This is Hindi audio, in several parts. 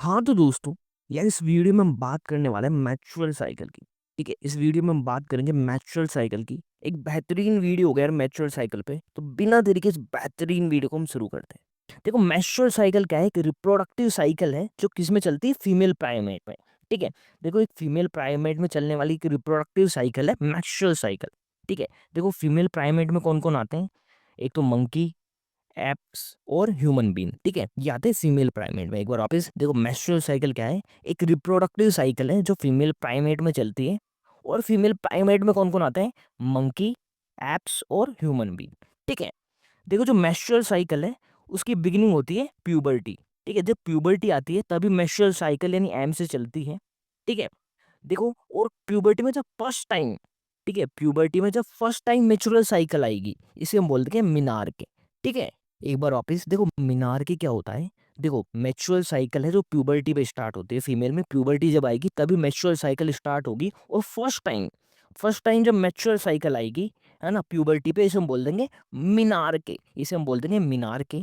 हाँ तो दोस्तों, यार इस वीडियो में हम बात करने वाले हैं मेंस्ट्रुअल साइकिल की। ठीक है, इस वीडियो में हम बात करेंगे मेंस्ट्रुअल साइकिल की। एक बेहतरीन वीडियो हो गया यार मेंस्ट्रुअल साइकिल पे। तो बिना देरी के इस बेहतरीन वीडियो को हम शुरू करते हैं। देखो, मेंस्ट्रुअल साइकिल क्या है? एक रिप्रोडक्टिव साइकिल है जो किस में चलती है? फीमेल प्राइमेट में। ठीक है, देखो एक फीमेल प्राइमेट में चलने वाली एक रिप्रोडक्टिव साइकिल है मेंस्ट्रुअल साइकिल। ठीक है, देखो फीमेल प्राइमेट में कौन कौन आते हैं? एक तो मंकी, एप्स और ह्यूमन बीइंग। ठीक है, ये आते हैं फीमेल प्राइमेट में। एक बार वापस देखो, मेंस्ट्रुअल साइकिल क्या है? एक रिप्रोडक्टिव साइकिल है जो फीमेल प्राइमेट में चलती है। और फीमेल प्राइमेट में कौन कौन आते हैं? मंकी, एप्स और ह्यूमन बीइंग। ठीक है, देखो जो मेंस्ट्रुअल साइकिल है उसकी बिगिनिंग होती है प्यूबर्टी। ठीक है, जब प्यूबर्टी आती है तभी मेंस्ट्रुअल साइकिल यानी एम से चलती है। ठीक है, देखो और प्यूबर्टी में जब फर्स्ट टाइम, ठीक है, प्यूबर्टी में जब फर्स्ट टाइम नेचुरल साइकिल आएगी, इसे हम बोलते हैं मीनार के। ठीक है, एक बार वापस देखो, मीनार के क्या होता है? देखो मेचुरल साइकिल है जो प्यूबर्टी पे स्टार्ट होती है। फीमेल में प्यूबर्टी जब आएगी तभी मेचुरल साइकिल स्टार्ट होगी। और फर्स्ट टाइम जब मेचुरल साइकिल आएगी, है ना, प्यूबर्टी पे, इसे हम बोल देंगे मीनार के। इसे हम बोल देंगे मीनार के।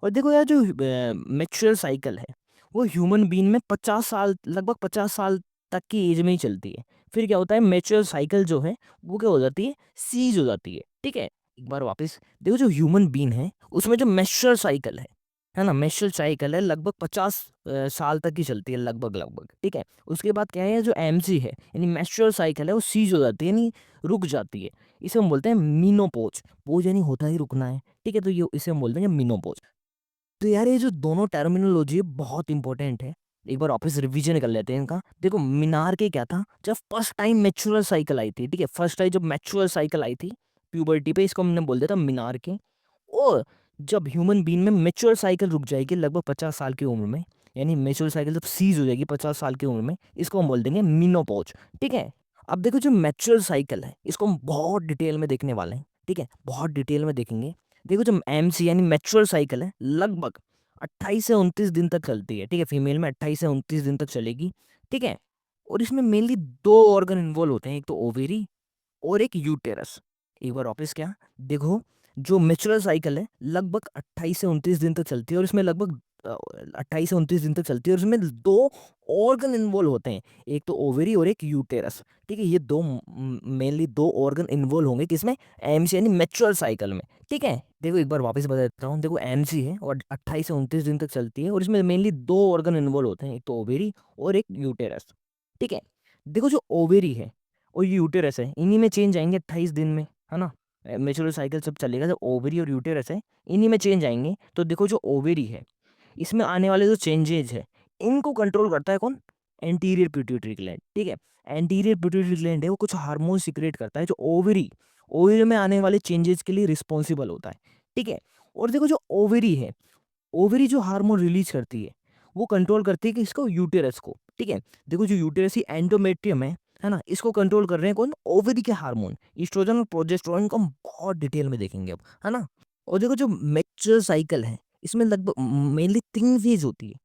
और देखो यार, जो मेचुरल साइकिल है वो ह्यूमन बीइंग में 50 साल, लगभग 50 साल तक की एज में ही चलती है। फिर क्या होता है? मेचुरल साइकिल जो है वो क्या हो जाती है? सीज हो जाती है। ठीक है, एक बार वापस देखो, जो ह्यूमन बीइंग है उसमें जो मेचुरल साइकिल है ना, मेचुरल साइकिल है लगभग 50 साल तक की चलती है, लगभग लगभग। ठीक है, उसके बाद क्या है? जो एमसी है यानी मेचुरल साइकिल है वो सीज हो जाती है, यानी रुक जाती है। इसे हम बोलते हैं मीनोपोज। पोज यानी होता ही रुकना है। ठीक है, तो ये इसे हम बोलते हैं मीनोपोज। तो यार ये जो दोनों टर्मिनोलॉजी है बहुत इंपॉर्टेंट है। एक बार वापस रिवीजन कर लेते हैं इनका। देखो मीनार के क्या था? जब फर्स्ट टाइम मैच्योरल साइकिल आई थी, ठीक है, फर्स्ट टाइम जब मैच्योरल साइकिल आई थी प्यूबर्टी पे, इसको हमने बोल दिया था मीनार के। और जब ह्यूमन बीइंग में मैच्योर साइकिल रुक जाएगी लगभग 50 साल की उम्र में, यानी मैच्योर साइकिल जब सीज हो जाएगी 50 साल की उम्र में, इसको हम बोल देंगे मीनोपॉज। ठीक है, अब देखो जो मैच्योर साइकिल है इसको हम बहुत डिटेल में देखने वाले हैं। ठीक है, बहुत डिटेल में देखेंगे। देखो जो एमसी यानी मैच्योर साइकिल है लगभग 28 से 29 दिन तक चलती है। ठीक है, फीमेल में 28 से 29 दिन तक चलेगी। ठीक है, और इसमें मेनली दो ऑर्गन इन्वॉल्व होते हैं, एक तो ओवेरी और एक यूटेरस। एक बार वापस क्या? देखो, जो नेचुरल साइकिल है लगभग 28 से 29 दिन तक चलती है, और इसमें लगभग 28 से 29 दिन तक चलती है, और इसमें दो ऑर्गन इन्वॉल्व होते हैं, एक तो ओवेरी और एक यूटेरस। ठीक है, ये दो मेनली दो ऑर्गन इन्वॉल्व होंगे किसमें? एमसी यानी नेचुरल साइकिल में। ठीक है, देखो एक बार वापस बता देता हूँ। देखो एमसी है और 28 से 29 दिन तक चलती है, और इसमें मेनली दो ऑर्गन इन्वॉल्व होते हैं, एक तो ओवेरी और एक यूटेरस। ठीक है, देखो जो ओवेरी है और ये यूटेरस है, इन्हीं में चेंज आएंगे 28 दिन में, है ना। नेचुरल साइकिल सब चलेगा, जो ओवेरी और यूटेरस है इन्हीं में चेंज आएंगे। तो देखो जो ओवेरी है इसमें आने वाले जो चेंजेज है इनको कंट्रोल करता है कौन? Anterior pituitary gland. ठीक है, एंटीरियर पिट्यूटरी ग्लैंड है वो कुछ हार्मोन सिक्रेट करता है, जो ओवेरी ओवेरी में आने वाले चेंजेस के लिए रिस्पॉन्सिबल होता है। ठीक है, और देखो जो ओवेरी है, ओवेरी जो हार्मोन रिलीज करती है वो कंट्रोल करती है कि इसको? यूटेरस को। ठीक है, देखो जो यूटेरस ही एंडोमेट्रियम है ना, इसको कंट्रोल कर रहे हैं कौन? ओवेरी के हार्मोन ईस्ट्रोजन और प्रोजेस्टेरोन को हम बहुत डिटेल में देखेंगे अब, है ना। और देखो जो मेच्योर साइकिल है इसमें लगभग मेनली 3 फेज होती है।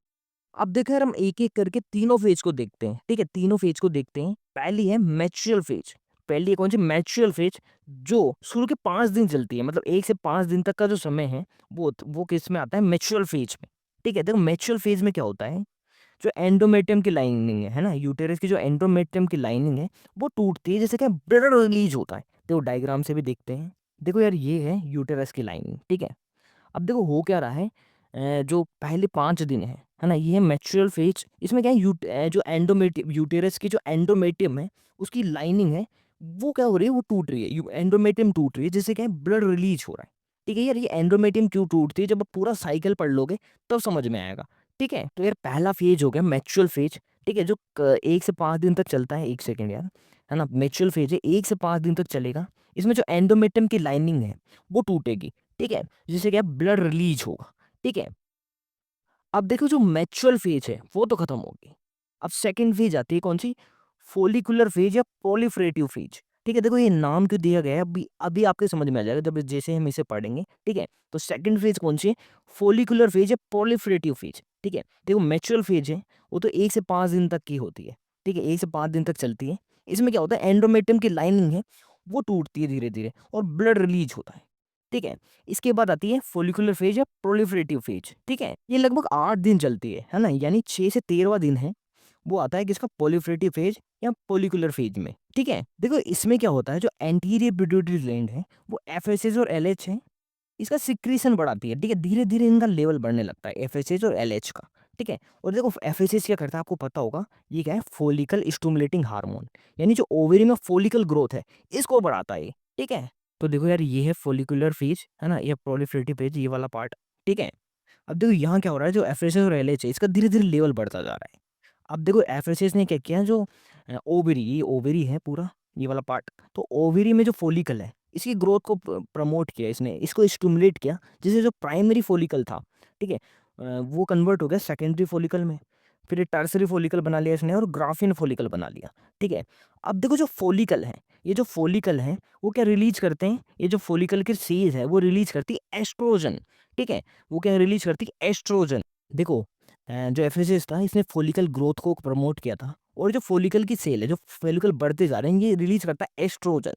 अब देखो यार, हम एक एक करके तीनों फेज को देखते हैं। ठीक है, तीनों फेज को देखते हैं। पहली है मैच्योर फेज। पहली है कौन सी? मैच्योर फेज, जो शुरू के 5 दिन चलती है, मतलब 1 से 5 दिन तक का जो समय है वो किस में आता है? मैच्योर फेज में। ठीक है, देखो मैच्योर फेज में क्या होता है? जो एंडोमेट्रियम की लाइनिंग है ना, यूटेरस की जो एंडोमेट्रियम की लाइनिंग है वो टूटती है, जैसे क्या ब्लड रिलीज होता है। देखो डायग्राम से भी देखते हैं। देखो यार, ये है यूटेरस की लाइनिंग। ठीक है, अब देखो हो क्या रहा है? जो पहले 5 दिन है ना, ये है मैच्योरल फेज। इसमें क्या है? जो एंडोमेटियम, यूटेरस की जो एंडोमेटियम है उसकी लाइनिंग है वो क्या हो रही है? वो टूट रही है, एंडोमेटियम टूट रही है, जिससे क्या है? ब्लड रिलीज हो रहा है। ठीक है यार, ये एंडोमेटियम क्यों टूटती है जब आप पूरा साइकिल पढ़ लोगे तब समझ में आएगा। ठीक है, तो यार पहला फेज हो गया मैच्योरल फेज। ठीक है, जो 1 से 5 दिन तक चलता है। 1 सेकेंड यार, है ना, मैच्योरल फेज है, 1 से 5 दिन तक चलेगा। इसमें जो एंडोमेटियम की लाइनिंग है वो टूटेगी। ठीक है, जिससे क्या? ब्लड रिलीज होगा। ठीक है, अब देखो जो मैच्योरल फेज है वो तो खत्म होगी। अब सेकंड फेज आती है कौन सी? फोलिकुलर फेज या प्रोलिफरेटिव फेज। ठीक है, देखो ये नाम क्यों दिया गया है अभी अभी आपके समझ में आ जाएगा जब जैसे हम इसे पढ़ेंगे। ठीक है, तो सेकंड फेज कौन सी है? फोलिकुलर फेज या प्रोलिफरेटिव फेज। ठीक है, देखो मैच्योरल फेज है वो तो 1 से 5 दिन तक की होती है। ठीक है, 1 से 5 दिन तक चलती है। इसमें क्या होता है? एंडोमेट्रियम की लाइनिंग है वो टूटती है धीरे धीरे और ब्लड रिलीज होता है। ठीक है। इसके बाद आती है फॉलिकुलर फेज या प्रोलिफरेटिव फेज, ठीक है। ये लगभग 8 दिन चलती है ना, यानी 6 से 13वां दिन है वो आता है किसका, प्रोलिफरेटिव फेज या फॉलिकुलर फेज में, ठीक है। देखो इसमें क्या होता है, जो एंटीरियर पिट्यूटरी ग्लैंड है वो एफएसएच और एलएच है, इसका सिक्रीशन बढ़ाती है, ठीक है। धीरे धीरे इनका लेवल बढ़ने लगता है एफएसएच और एलएच का, ठीक है। और देखो एफएसएच क्या करता है आपको पता होगा, ये क्या है, फॉलिकल स्टिमुलेटिंग हार्मोन, यानी जो ओवरी में फॉलिकल ग्रोथ है इसको बढ़ाता है, ठीक है। तो देखो यार ये है फॉलिकुलर फेज है ना, ये प्रोलिफरेटिव फेज, ये वाला पार्ट, ठीक है। अब देखो यहाँ क्या हो रहा है, जो एफएसएच और एलएच है इसका धीरे धीरे लेवल बढ़ता जा रहा है। अब देखो एफएसएच ने क्या किया, जो ओवरी, ये ओवरी है पूरा, ये वाला पार्ट, तो ओवरी में जो फॉलिकल है इसकी ग्रोथ को प्रमोट किया इसने, इसको स्टिमुलेट किया, जिससे जो प्राइमरी फॉलिकल था, ठीक है, वो कन्वर्ट हो गया सेकेंडरी फॉलिकल में, फिर टर्सरी फॉलिकल बना लिया इसने और ग्राफिन फॉलिकल बना लिया, ठीक है। अब देखो जो फॉलिकल है, ये जो फॉलिकल है वो क्या रिलीज करते हैं, ये जो फॉलिकल की सेज है वो रिलीज करती है एस्ट्रोजन, ठीक है। वो क्या रिलीज करती है, एस्ट्रोजन। देखो जो एफएसएस था इसने फॉलिकल ग्रोथ को प्रमोट किया था, और जो फॉलिकल की सेल है, जो फॉलिकल बढ़ते जा रहे हैं, ये रिलीज करता है एस्ट्रोजन,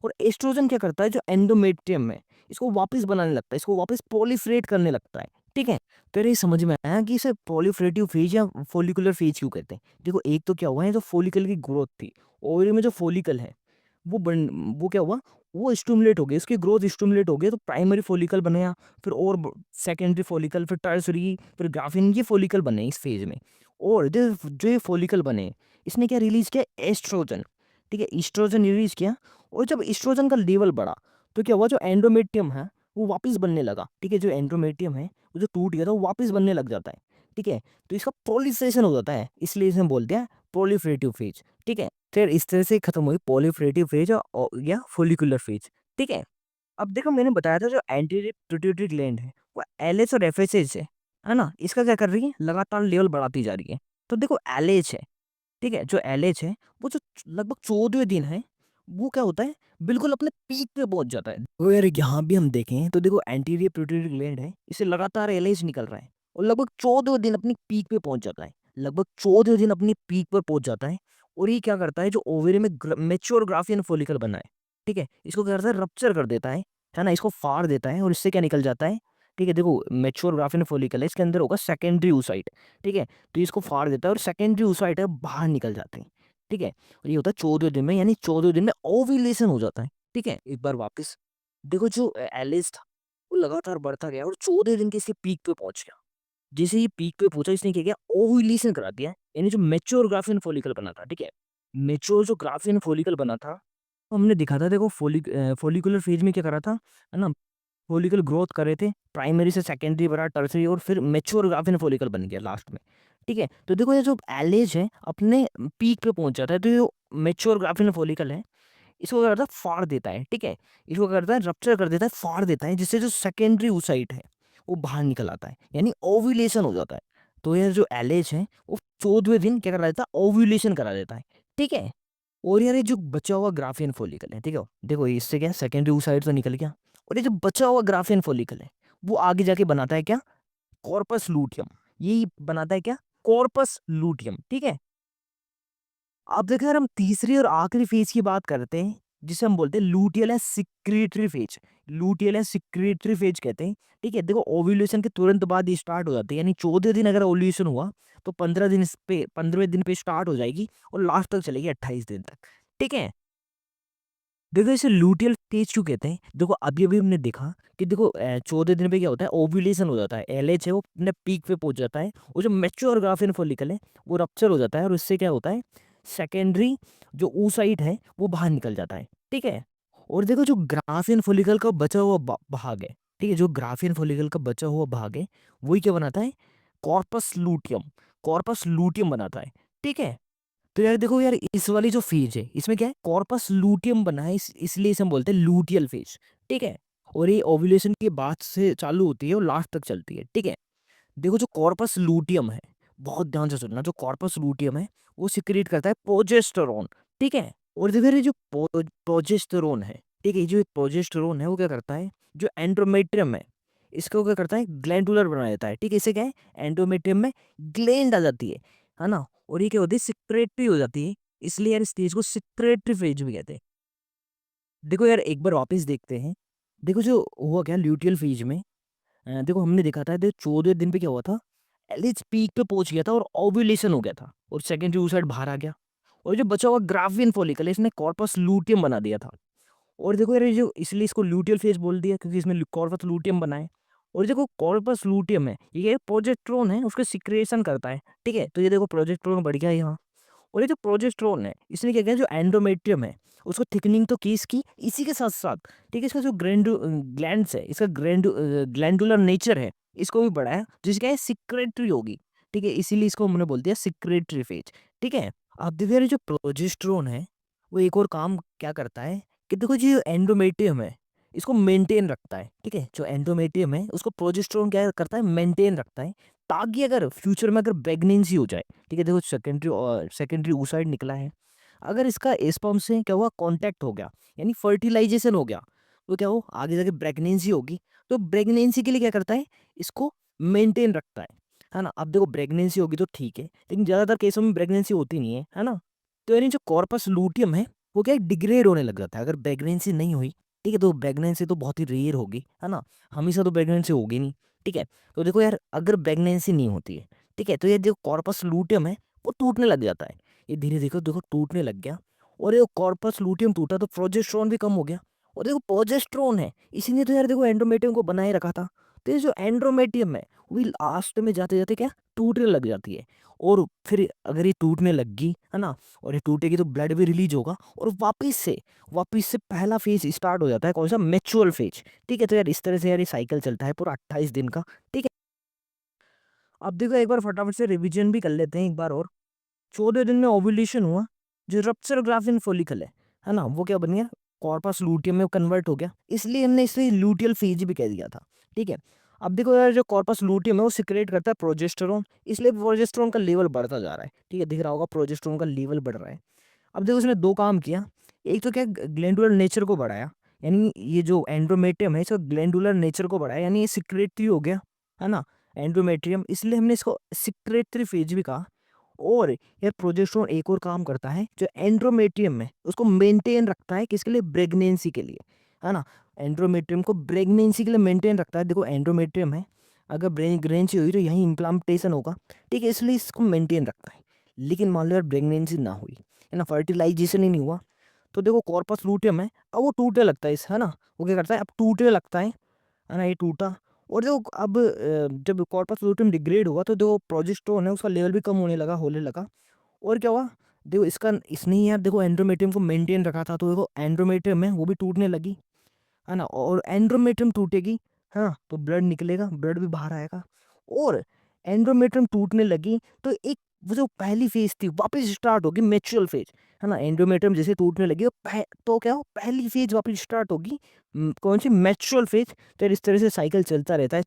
और एस्ट्रोजन क्या करता है, जो एंडोमेट्रियम है इसको वापस बनाने लगता है, इसको वापस प्रोलिफरेट करने लगता है, ठीक है। तो ये समझ में आया कि इसे प्रोलिफरेटिव फेज या फॉलिकुलर फेज क्यों कहते हैं। देखो एक तो क्या हुआ है, जो फॉलिकल की ग्रोथ थी, ओवरी में जो फॉलिकल है वो क्या हुआ, वो स्टिमुलेट हो गया, इसकी ग्रोथ स्टिमुलेट हो गई, तो प्राइमरी फॉलिकल बनाया, फिर और सेकेंडरी फॉलिकल, फिर टर्सरी, फिर ग्राफिन, ये फॉलिकल बने इस फेज में। और जो ये फॉलिकल बने, इसने क्या रिलीज किया, एस्ट्रोजन, ठीक है, ईस्ट्रोजन रिलीज किया। और जब ईस्ट्रोजन का लेवल बढ़ा तो क्या हुआ, जो एंडोमेट्रियम है वो वापस बनने लगा, ठीक है। जो एंडोमेट्रियम है वो जो टूट गया था वो वापस बनने लग जाता है, ठीक है। तो इसका प्रोलिफरेशन हो जाता है, इसलिए इसे बोलते हैं प्रोलिफरेटिव फेज, ठीक है। फिर इस तरह से खत्म हुई प्रोलिफरेटिव फेज या फोलिकुलर फेज, ठीक है। अब देखो मैंने बताया था जो एंटीरियर पिट्यूटरी ग्लैंड है वो एलएच और एफएसएच है ना, इसका क्या कर रही है, लगातार लेवल बढ़ाती जा रही है। तो देखो एलएच है, ठीक है, जो एलएच है वो जो लगभग 14वें दिन है वो क्या होता है, बिल्कुल अपने पीक पे पहुंच जाता है। तो यार यहाँ भी हम देखें तो देखो एंटीरियर पिट्यूटरी ग्लैंड है, इसे लगातार एलएच निकल रहा है और लगभग 14वें दिन अपनी पीक पे पहुंच जाता है, लगभग 14वें दिन अपनी पीक पर पहुंच जाता है। और ये क्या करता है, जो ओवरी में मेच्योर ग्राफियन फॉलिकल बना है, ठीक है, इसको क्या करता है, रप्चर कर देता है ना, इसको फाड़ देता है और इससे क्या निकल जाता है, ठीक है। देखो मेच्योर ग्राफियन फॉलिकल है, इसके अंदर होगा सेकेंडरी oocyte, ठीक है। तो इसको फाड़ देता है और सेकेंडरी oocyte है बाहर निकल जाते हैं, ठीक है। और ये होता है 14वें दिन में, यानी 14वें दिन में ओव्यूलेशन हो जाता है, ठीक है। एक बार वापस देखो जो एलिस था वो लगातार बढ़ता गया और 14वें दिन के इसके पीक पे पहुंच गया। जैसे ये पीक पे पहुंचा इसने क्या किया, ओव्यूलेशन करा दिया, यानी जो मेच्योर ग्राफियन फॉलिकल बना था, ठीक है। मेच्योर जो ग्राफियन फॉलिकल बना था, तो हमने दिखा था, देखो फॉलिकुलर फेज में क्या करा था, है ना, फॉलिकल ग्रोथ कर रहे थे, प्राइमरी से सेकेंडरी बढ़ा, टर्सरी, और फिर मैच्योर ग्राफिन फॉलिकल बन गया लास्ट में, ठीक है। तो देखो ये जो एलेज है अपने पीक पे पहुंच जाता है, तो ये मैच्योर ग्राफिन फॉलिकल है इसको क्या करता है, फाड़ देता है, ठीक है। इसको क्या करता है, रप्चर कर देता है, फाड़ देता है, जिससे जो सेकेंडरी oocyte है वो बाहर निकल आता है, यानी ओव्यूलेशन हो जाता है। तो ये जो एलेज है वो 14वें दिन क्या करा देता है, ओव्यूलेशन करा देता है, ठीक है। और यार ये जो बचा हुआ ग्राफियन फॉलिकल है, ठीक है, देखो इससे क्या सेकेंडरी oocyte तो निकल गया, और ये जो बचा हुआ ग्राफियन फॉलिकल है वो आगे जाके बनाता है क्या, कॉर्पस लूटियम, यही बनाता है क्या, कॉर्पस लूटियम, ठीक है। अब देखो यार हम तीसरी और आखिरी फेज की बात करते हैं, जिसे हम बोलते हैं luteal and secretory phase, luteal and secretory phase कहते हैं, ठीक है। देखो ओव्यूलेशन के तुरंत बाद ये स्टार्ट हो जाती है, यानी 14 दिन अगर ओव्यूलेशन हुआ तो 15 दिन इस पे 15वें दिन पे स्टार्ट हो जाएगी और लास्ट तक चलेगी 28 दिन तक, ठीक है। देखो इसे लूटियल फेज क्यों कहते हैं, देखो अभी अभी हमने देखा कि देखो 14 दिन पे क्या होता है, ओव्यूलेशन हो जाता है, एलएच है वो अपने पीक पे पहुंच जाता है, और जो मैच्योर ग्राफिन फॉलिकल है वो रप्चर हो जाता है, और इससे क्या होता है, सेकेंडरी जो oocyte है वो बाहर निकल जाता है, ठीक है। और देखो जो ग्राफिन फॉलिकल का बचा हुआ भाग है, ठीक है, जो ग्राफिन फॉलिकल का बचा हुआ भाग है वही क्या बनाता है, कॉर्पस लूटियम, कॉर्पस लूटियम बनाता है, ठीक है। तो यार देखो यार इस वाली जो फेज है इसमें क्या है, कॉर्पस लूटियम बना है, इसलिए इसे हम बोलते हैं लूटियल फेज, ठीक है। और ये ओव्यूलेशन के बाद से चालू होती है और लास्ट तक चलती है, ठीक है। देखो जो कॉर्पस लूटियम है, बहुत ध्यान से सुनना, जो कॉर्पस लूटियम है वो सिक्रिएट करता है प्रोजेस्टेरोन, ठीक है। और देखो ये जो प्रोजेस्टेरोन है, ठीक है, जो प्रोजेस्टेरोन है वो क्या करता है, जो एंडोमेट्रियम है इसको क्या करता है, ग्लैंडुलर बना देता है, ठीक है। इसे क्या है, एंडोमेट्रियम में ग्लैंड आ जाती है ना, और ये क्या होती है, सिक्रेटरी हो जाती है, इसलिए यार इस स्टेज को सिक्रेटरी फेज भी कहते हैं। देखो यार एक बार वापस देखते हैं, देखो जो हुआ क्या ल्यूटियल फेज में, देखो हमने देखा था, देखो 14 दिन पे क्या हुआ था, एलएच पीक पे पहुंच गया था और ओव्यूलेशन हो गया था और सेकेंडरी oocyte बाहर आ गया। और जो बचा हुआ ग्राफियन फॉलिकल है इसने कॉर्पस लूटियम बना दिया था। और देखो यार ये जो इसलिए इसको ल्यूटियल फेज बोल दिया क्योंकि इसमें कॉर्पस लूटियम बना है। और देखो कॉर्पस लूटियम है ये प्रोजेस्टेरोन है उसके सिक्रेशन करता है, ठीक है। तो ये देखो प्रोजेस्टेरोन बढ़ गया यहाँ। और ये जो प्रोजेस्टेरोन है इसने क्या किया, जो एंडोमेट्रियम है उसको थिकनिंग तो की इसकी, इसी के साथ साथ, ठीक है, इसका जो ग्लैंड्स है, इसका ग्लैंडुलर नेचर है इसको भी बढ़ाया, जिसका है सिक्रेटरी होगी, ठीक है। इसीलिए इसको हमने बोल दिया सिक्रेटरी फेज, ठीक है। अब देखो यार ये जो प्रोजेस्टेरोन है वो एक और काम क्या करता है कि देखो जो एंडोमेट्रियम है इसको मेंटेन रखता है, ठीक है। जो एंडोमेट्रियम है उसको प्रोजेस्टेरोन क्या करता है, मेंटेन रखता है, ताकि अगर फ्यूचर में अगर प्रेगनेंसी हो जाए, ठीक है, देखो सेकेंडरी oocyte निकला है, अगर इसका स्पर्म से क्या हुआ, कांटेक्ट हो गया, यानी फर्टिलाइजेशन हो गया, तो क्या हो आगे जाके प्रेगनेंसी होगी। तो प्रेगनेंसी के लिए क्या करता है, इसको मेंटेन रखता है ना। अब देखो प्रेगनेंसी होगी तो ठीक है, लेकिन ज़्यादातर केसों में प्रेगनेंसी होती नहीं है ना। तो यानी जो कॉर्पस लूटियम है वो क्या डिग्रेड होने लग जाता है अगर प्रेगनेंसी नहीं हुई, ठीक है। तो प्रेगनेंसी तो बहुत ही रेयर होगी, है ना, हमेशा तो प्रेगनेंसी होगी नहीं, ठीक है। तो देखो यार अगर प्रेगनेंसी नहीं होती है, ठीक है, तो ये जो कॉर्पस लूटियम है वो टूटने लग जाता है। ये धीरे देखो देखो टूटने लग गया। और ये कॉर्पस लूटियम टूटा तो प्रोजेस्टेरोन भी कम हो गया। और देखो प्रोजेस्टेरोन है इसीलिए तो यार देखो एंडोमेट्रियम को बनाए रखा था। तो ये जो एंड्रोमेट्रियम है वो लास्ट में जाते जाते क्या टूटने लग जाती है। और फिर अगर ये टूटने लग गई, है ना, और ये टूटेगी तो ब्लड भी रिलीज होगा और वापस से पहला फेज स्टार्ट हो जाता है, कौन सा, मैच्योर फेज, ठीक है। तो यार इस तरह से यार ये साइकिल चलता है पूरा 28 दिन का, ठीक है। अब देखो एक बार फटाफट से रिवीजन भी कर लेते हैं एक बार और। 14 दिन में ओव्यूलेशन हुआ, जो रप्चर ग्राफिन फॉलिकल है ना, वो क्या बन गया, कॉर्पस लूटियम में कन्वर्ट हो गया, इसलिए हमने इसे लूटियल फेज भी कह दिया था, ठीक है। अब देखो यार जो कॉर्पस लूटियम है वो सिक्रेट करता है प्रोजेस्टेरोन, इसलिए प्रोजेस्टेरोन का लेवल बढ़ता जा रहा है, ठीक है, दिख रहा होगा प्रोजेस्टेरोन का लेवल बढ़ रहा है। अब देखो उसने दो काम किया, एक तो क्या ग्लैंडुलर नेचर को बढ़ाया, यानी ये जो एंड्रोमेट्रियम है इसका ग्लैंडुलर नेचर को बढ़ाया, यानी ये सिक्रेटरी हो गया, है ना, एंड्रोमेट्रियम, इसलिए हमने इसको सिक्रेटरी फेज भी कहा। और यार प्रोजेस्टेरोन एक और काम करता है, जो एंड्रोमेट्रियम है उसको मेंटेन रखता है, किसके लिए, प्रेगनेंसी के लिए, है ना। एंड्रोमेट्रियम को प्रेगनेंसी के लिए मेंटेन रखता है। देखो एंड्रोमेट्रियम है, अगर प्रेगनेंसी हुई तो यहीं इम्प्लांटेशन होगा, ठीक है, इसलिए इसको मेंटेन रखता है। लेकिन मान लो यार प्रेगनेंसी ना हुई, है ना, फर्टिलाइजेशन ही नहीं हुआ, तो देखो कॉर्पस लूटियम है अब वो टूटने लगता है, इस, है ना, वो क्या करता है अब टूटने लगता है ना, ये टूटा। और जो अब जब कॉर्पस लूटियम डिग्रेड हुआ तो जो प्रोजेस्टेरोन है उसका लेवल भी कम होने लगा। और क्या हुआ, देखो इसका इसने ही यार देखो एंड्रोमेट्रियम को मेंटेन रखा था, तो देखो एंड्रोमेट्रियम है वो भी टूटने लगी, है ना। और एंड्रोमेट्रियम टूटेगी, हाँ, तो ब्लड निकलेगा, ब्लड भी बाहर आएगा। और एंड्रोमेट्रियम टूटने लगी तो एक वो जो पहली फेज थी वापस स्टार्ट होगी, मैच्योर फेज, है ना। एंड्रोमेट्रियम जैसे टूटने लगी तो क्या हो, पहली फेज वापस स्टार्ट होगी, कौन सी, मैच्योर फेज। तो यार इस तरह से साइकिल चलता रहता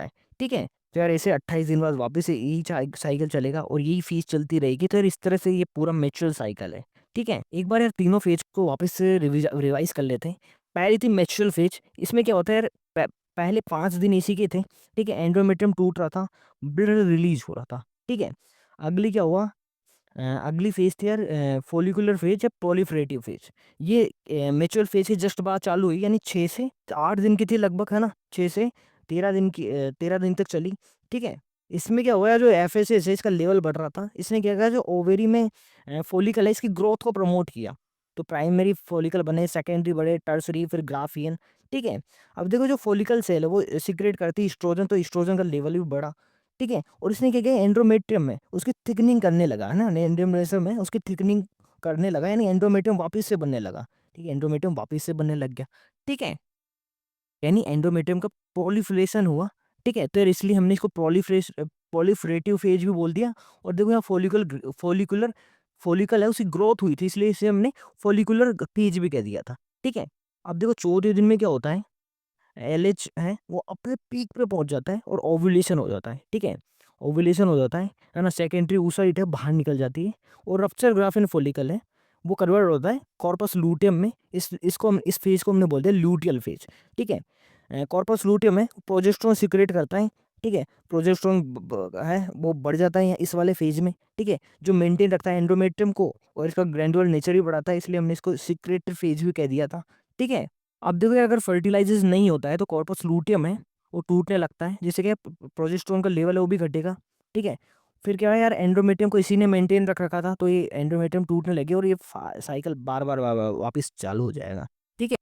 है, ठीक है। तो यार ऐसे 28 दिन बाद वापस से यही साइकिल चलेगा और यही फेज चलती रहेगी। तो यार इस तरह से ये पूरा मैच्योर साइकिल है, ठीक है। एक बार यार तीनों फेज को वापस से रिवाइज कर लेते हैं। पहली थी मेच्योर फेज, इसमें क्या होता है यार, पहले 5 दिन इसी के थे, ठीक है, एंड्रोमेट्रियम टूट रहा था, ब्लड रिलीज हो रहा था, ठीक है। अगली क्या हुआ, अगली फेज थी यार फोलिकुलर फेज या प्रोलिफरेटिव फेज। ये मेच्योर फेज की जस्ट बाद चालू हुई, यानी 6 से 8 दिन की थी लगभग, है ना, 6 से 13 दिन की, 13 दिन तक चली, ठीक है। इसमें क्या हुआ, जो एफ एस है इसका लेवल बढ़ रहा था, इसने क्या किया, जो ओवेरी में फोलिकल है इसकी ग्रोथ को प्रमोट किया। तो प्राइमरी फोलिकल बने, सेकेंडरी बढ़े, टर्सरी, फिर ग्राफियन, ठीक है। अब देखो जो फोलिकल सेल है वो सिक्रेट करती है स्ट्रोजन, तो स्ट्रोजन का लेवल भी बढ़ा, ठीक है। और इसने क्या किया, एंड्रोमेट्रियम में उसकी थिकनिंग करने लगा, है ना, एंड्रोमेट्रियम में उसकी थिकनिंग करने लगा, यानी एंड्रोमेट्रियम वापस से बनने लगा, ठीक है, एंड्रोमेट्रियम वापस से बनने लग गया, ठीक है। यानी एंडोमेट्रियम का प्रोलिफरेशन हुआ, ठीक है। तो यार इसलिए हमने इसको प्रोलिफरेटिव फेज भी बोल दिया। और देखो यहाँ फोलिकुलर फोलिकल है उसकी ग्रोथ हुई थी, इसलिए इसे हमने फोलिकुलर फेज भी कह दिया था, ठीक है। अब देखो 14 दिन में क्या होता है, एलएच है वो अपने पीक पे पहुंच जाता है और ओव्यूलेशन हो जाता है, ठीक है, ओव्यूलेशन हो जाता है ना। सेकेंडरी oocyte है बाहर निकल जाती है और रप्चर ग्राफिन फॉलिकल है वो कन्वर्ट होता है कॉर्पस लूटियम में। इस फेज को हमने बोलते हैं लूटियल फेज, ठीक है। कॉर्पस लूटियम है प्रोजेस्टेरोन सिक्रेट करता है, ठीक है, प्रोजेस्टेरोन है वो बढ़ जाता है इस वाले फेज में, ठीक है, जो मेंटेन रखता है एंड्रोमेट्रियम को और इसका ग्लैंडुलर नेचर भी बढ़ाता है, इसलिए हमने इसको सिक्रेटरी फेज भी कह दिया था, ठीक है। अब देखो यार, अगर फर्टिलाइजर्स नहीं होता है तो कॉर्पस लूटियम है वो टूटने लगता है, जिससे क्या प्रोजेस्टेरोन का लेवल है वो भी घटेगा। ठीक है, फिर क्या है यार, एंड्रोमेट्रियम को इसी ने मेंटेन रख रखा था, तो ये एंड्रोमेट्रियम टूटने लगे और ये साइकिल बार बार वापस चालू हो जाएगा। ठीक है।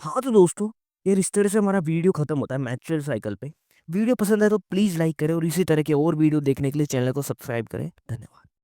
हाँ तो दोस्तों, यार इस तरह से हमारा वीडियो खत्म होता है मैचुअल साइकिल पे। वीडियो पसंद है तो प्लीज़ लाइक करें और इसी तरह के और वीडियो देखने के लिए चैनल को सब्सक्राइब करें। धन्यवाद।